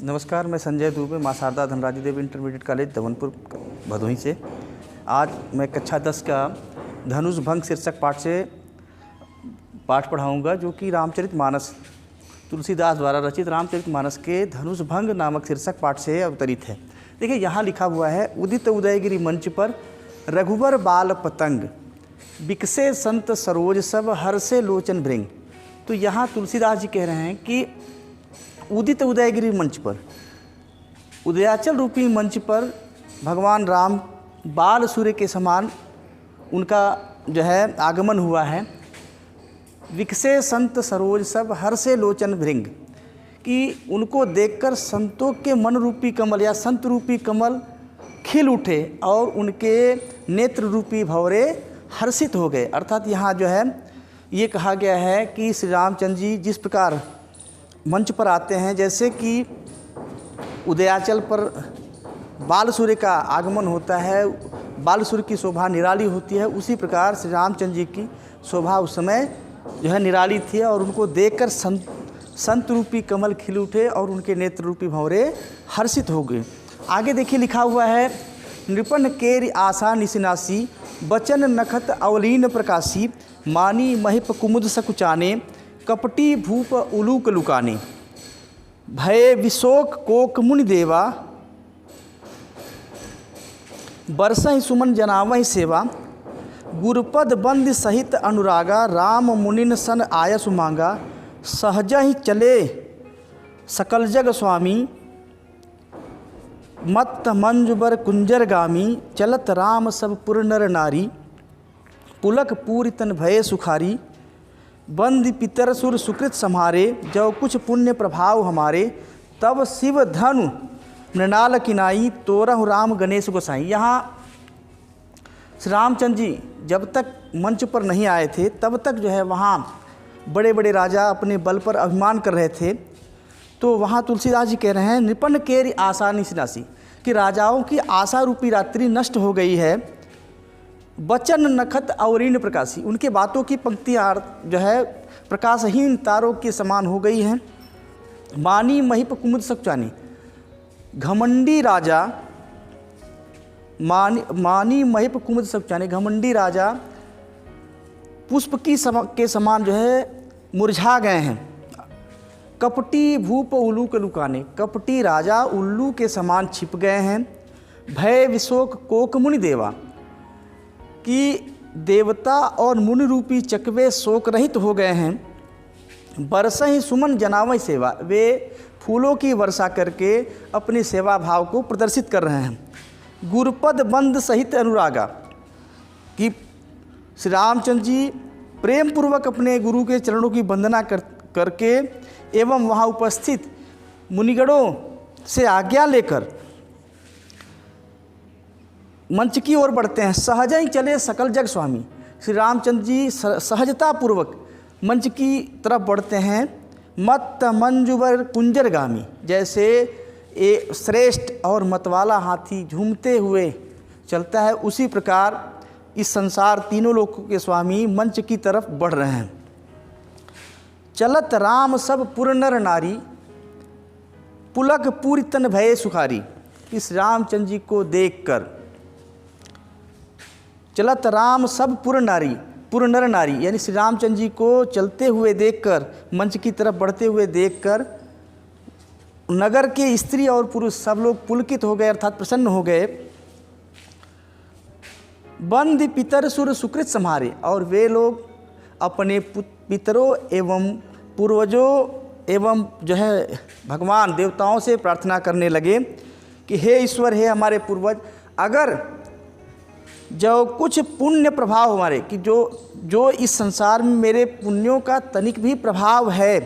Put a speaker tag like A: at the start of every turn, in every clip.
A: नमस्कार, मैं संजय दुबे, माँ शारदा धनराजी देवी इंटरमीडिएट कॉलेज दमनपुर भदोही से। आज मैं कक्षा 10 का धनुष भंग शीर्षक पाठ पढ़ाऊँगा, जो कि रामचरितमानस तुलसीदास द्वारा रचित रामचरितमानस के धनुष भंग नामक शीर्षक पाठ से अवतरित है। देखिए, यहाँ लिखा हुआ है, उदित उदयगिरि मंच पर रघुबर बाल पतंग, बिकसे संत सरोज सब हर्षे लोचन भृंग। तो यहाँ तुलसीदास जी कह रहे हैं कि उदित उदयगिरि मंच पर, उदयाचल रूपी मंच पर भगवान राम बाल सूर्य के समान उनका जो है आगमन हुआ है। विकसे संत सरोज सब हर्षे लोचन भृंग, कि उनको देखकर संतों के मन रूपी कमल या संत रूपी कमल खिल उठे और उनके नेत्र रूपी भंवरे हर्षित हो गए। अर्थात यहाँ जो है ये कहा गया है कि श्री रामचंद्र जी जिस प्रकार मंच पर आते हैं, जैसे कि उदयाचल पर बाल सूर्य का आगमन होता है, बाल सूर्य की शोभा निराली होती है, उसी प्रकार श्री रामचंद्र जी की शोभा उस समय जो है निराली थी और उनको देखकर संत रूपी कमल खिल उठे और उनके नेत्र रूपी भंवरे हर्षित हो गए। आगे देखिए, लिखा हुआ है, नृपन केर आशा निशिनासी, बचन नखत अवलीन प्रकाशी, मानी महिप कुमुद सकुचाने, कपटी भूप उलूक लुकाने, भय विशोक कोक मुनि देवा, बरसहि सुमन जनावहि सेवा, गुरुपद बंद सहित अनुरागा, राम मुनिन सन आयसु मांगा, सहजहि चले सकल जग स्वामी, मत्त मंजुबर कुंजर गामी, चलत राम सब पुर नर नारी, पुलक पूरि तन भये सुखारी, बंद पितर सुर सुकृत सम्हारे, जो कुछ पुण्य प्रभाव हमारे, तब शिव धनु मृणाल किनाई, तोरहु राम गणेश गोसाई। यहाँ श्री रामचंद्र जी जब तक मंच पर नहीं आए थे, तब तक जो है वहाँ बड़े बड़े राजा अपने बल पर अभिमान कर रहे थे। तो वहाँ तुलसीदास जी कह रहे हैं, निपन केरी आशा निशिनासी, कि राजाओं की आशा रूपी रात्रि नष्ट हो गई है। बचन नखत अवरीन प्रकाशी, उनके बातों की पंक्तियाँ जो है प्रकाशहीन तारों के समान हो गई हैं। मानी महिप कुमुद सकुचानी, घमंडी राजा, मानी महिप कुमुद सकुचानी, घमंडी राजा पुष्प के समान जो है मुरझा गए हैं। कपटी भूप उल्लू के लुकाने, कपटी राजा उल्लू के समान छिप गए हैं। भय विशोक कोक मुनि देवा, कि देवता और मुनि रूपी चकवे शोक रहित हो गए हैं। बरसहि सुमन जनावहि सेवा, वे फूलों की वर्षा करके अपनी सेवा भाव को प्रदर्शित कर रहे हैं। गुरुपद बंद सहित अनुरागा, कि श्री रामचंद्र जी प्रेम पूर्वक अपने गुरु के चरणों की वंदना करके एवं वहाँ उपस्थित मुनिगणों से आज्ञा लेकर मंच की ओर बढ़ते हैं। सहज ही चले सकल जग स्वामी, श्री रामचंद्र जी सहजता पूर्वक मंच की तरफ बढ़ते हैं। मत्त मंजुबर कुंजर गामी, जैसे एक श्रेष्ठ और मतवाला हाथी झूमते हुए चलता है, उसी प्रकार इस संसार तीनों लोकों के स्वामी मंच की तरफ बढ़ रहे हैं। चलत राम सब पुर नर नारी, पुलक पूरि तन भये सुखारी, इस रामचंद्र जी को देखकर चलत राम सब पुर नर नारी, यानी श्री रामचंद्र जी को चलते हुए देखकर, मंच की तरफ बढ़ते हुए देखकर नगर के स्त्री और पुरुष सब लोग पुलकित हो गए, अर्थात प्रसन्न हो गए। बंद पितर सुर सुकृत सम्हारे, और वे लोग अपने पितरों एवं पूर्वजों एवं जो है भगवान देवताओं से प्रार्थना करने लगे कि हे ईश्वर, हे हमारे पूर्वज, अगर जो कुछ पुण्य प्रभाव हमारे, कि जो इस संसार में मेरे पुण्यों का तनिक भी प्रभाव है,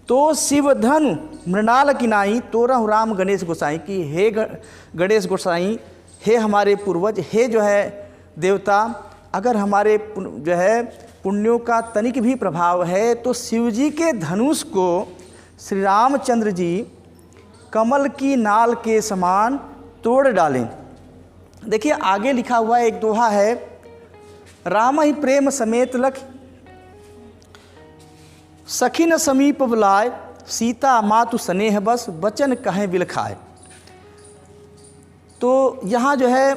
A: तो शिव धनु मृणाल किनाई, तोरहु राम गणेश गोसाई, कि हे गणेश गोसाई, हे हमारे पूर्वज, हे जो है देवता, अगर हमारे जो है पुण्यों का तनिक भी प्रभाव है, तो शिव जी के धनुष को श्री रामचंद्र जी कमल की नाल के समान तोड़ डालें। देखिए, आगे लिखा हुआ एक दोहा है, राम ही प्रेम समेत लख, सखी न समीप बुलाए, सीता मातु स्नेह बस बचन कहें बिल खाए। तो यहाँ जो है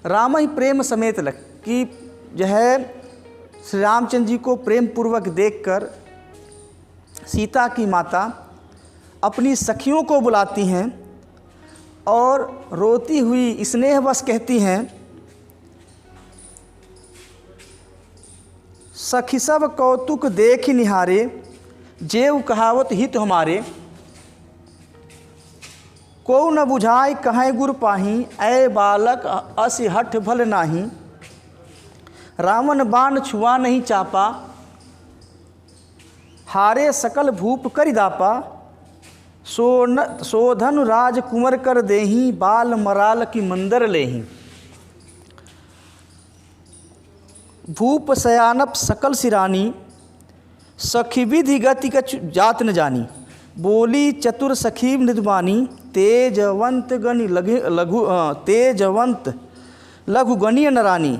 A: राम ही प्रेम समेत लख कि जो है श्री रामचंद्र जी को प्रेम पूर्वक देखकर सीता की माता अपनी सखियों को बुलाती हैं और रोती हुई स्नेहवश कहती हैं, सखी सब कौतुक देख निहारे जेव कहावत हित हमारे। को न बुझाए कहें गुर पाही ऐ बालक असि हठ भल नाही। रावण बाण छुआ नहीं चापा हारे सकल भूप करिदापा। सोधन राज कुंवर कर देही बाल मराल की मंदर लेही। भूप सयानप सकल सिरानी सखी विधि गति कछु जात न जानी। बोली चतुर सखी मृदुबानी तेजवंत गणि तेजवंत लघु गणीय नरानी।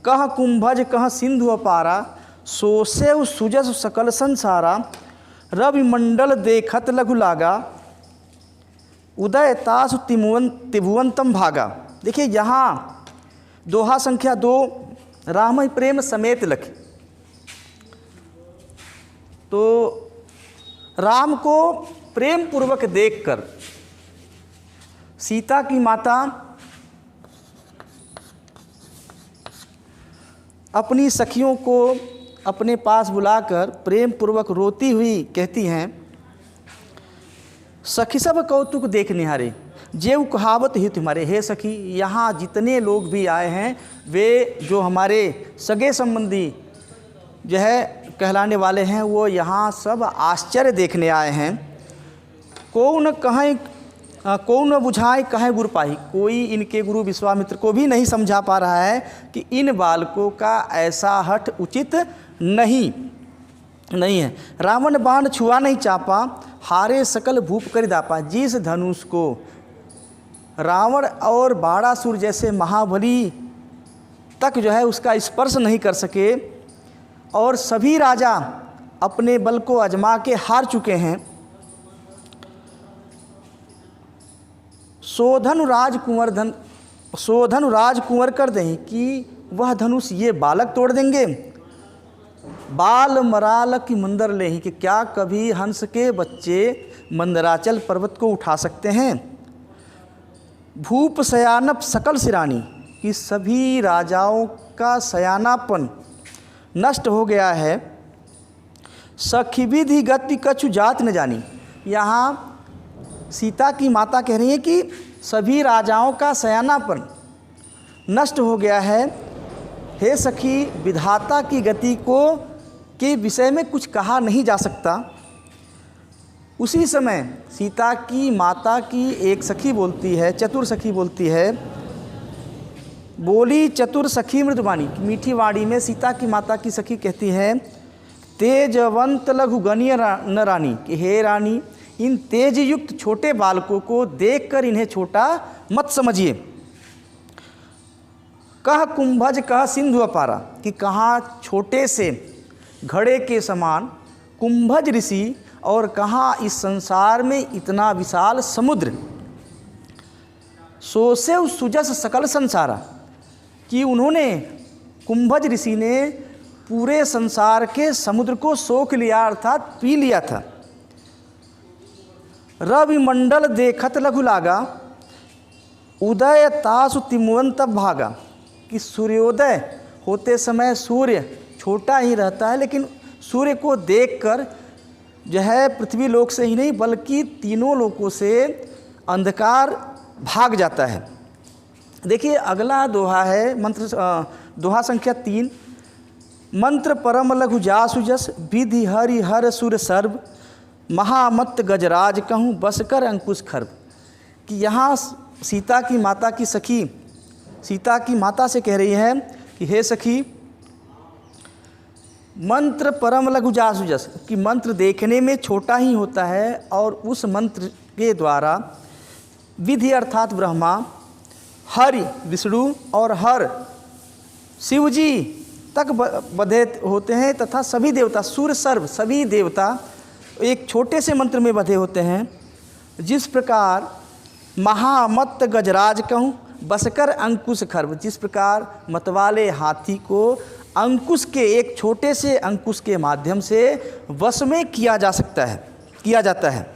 A: कह कुंभज कह सिंधु अपारा सोसेव सुजस सकल संसारा। रवि मंडल देखत लघु लागा उदय तासु त्रिभुवंतम भागा। देखिए यहाँ दोहा संख्या 2 राम ही प्रेम समेत लखे। तो राम को प्रेम पूर्वक देखकर सीता की माता अपनी सखियों को अपने पास बुलाकर प्रेम पूर्वक रोती हुई कहती हैं, सखी सब कौतुक देख निहारे जेव कहावत हित हमारे। हे सखी, यहाँ जितने लोग भी आए हैं वे जो हमारे सगे संबंधी जो है कहलाने वाले हैं वो यहाँ सब आश्चर्य देखने आए हैं। को न बुझाए कहें गुरु पाही। कोई इनके गुरु विश्वामित्र को भी नहीं समझा पा रहा है कि इन बालकों का ऐसा हठ उचित नहीं है। रावण बाण छुआ नहीं चापा हारे सकल भूप करिदापा। जिस धनुष को रावण और बाणासुर जैसे महाबली तक जो है उसका स्पर्श नहीं कर सके और सभी राजा अपने बल को आजमा के हार चुके हैं, सोधन राजकुंवर कर दें कि वह धनुष ये बालक तोड़ देंगे। बाल मराल की मंदर ले ही कि क्या कभी हंस के बच्चे मंदराचल पर्वत को उठा सकते हैं। भूप सयानप सकल सिरानी कि सभी राजाओं का सयानापन नष्ट हो गया है। सखी विधि गति कछु जात न जानी। यहाँ सीता की माता कह रही है कि सभी राजाओं का सयानापन नष्ट हो गया है। हे सखी, विधाता की गति को के विषय में कुछ कहा नहीं जा सकता। उसी समय सीता की माता की एक सखी बोलती है, चतुर सखी बोलती है, बोली चतुर सखी मृदुबानी। मीठी वाणी में सीता की माता की सखी कहती है, तेजवंत लघु गणीय न रानी कि हे रानी, इन तेज युक्त छोटे बालकों को देखकर इन्हें छोटा मत समझिए। कह कुंभज कह सिंधु अपारा कि कहाँ छोटे से घड़े के समान कुंभज ऋषि और कहाँ इस संसार में इतना विशाल समुद्र। सोसेव सुजस सकल संसारा कि उन्होंने कुंभज ऋषि ने पूरे संसार के समुद्र को सोख लिया अर्थात पी लिया था। रवि मंडल देखत लघु लागा उदय तासु तिमुवंत भागा कि सूर्योदय होते समय सूर्य छोटा ही रहता है, लेकिन सूर्य को देखकर जो है पृथ्वी लोक से ही नहीं बल्कि तीनों लोकों से अंधकार भाग जाता है। देखिए अगला दोहा है दोहा संख्या 3। मंत्र परम लघु जासु जस विधि हरि हर सुर सर्व महामत गजराज कहूँ बसकर अंकुश खर्ब। कि यहाँ सीता की माता की सखी सीता की माता से कह रही है कि हे सखी, मंत्र परम लघु जासु जस कि मंत्र देखने में छोटा ही होता है और उस मंत्र के द्वारा विधि अर्थात ब्रह्मा, हरि विष्णु और हर शिवजी तक बधे होते हैं तथा सभी देवता सूर्य सर्व सभी देवता एक छोटे से मंत्र में बंधे होते हैं। जिस प्रकार महामत्त गजराज कहूँ बसकर अंकुश खर्व, जिस प्रकार मतवाले हाथी को अंकुश के, एक छोटे से अंकुश के माध्यम से वश में किया जाता है।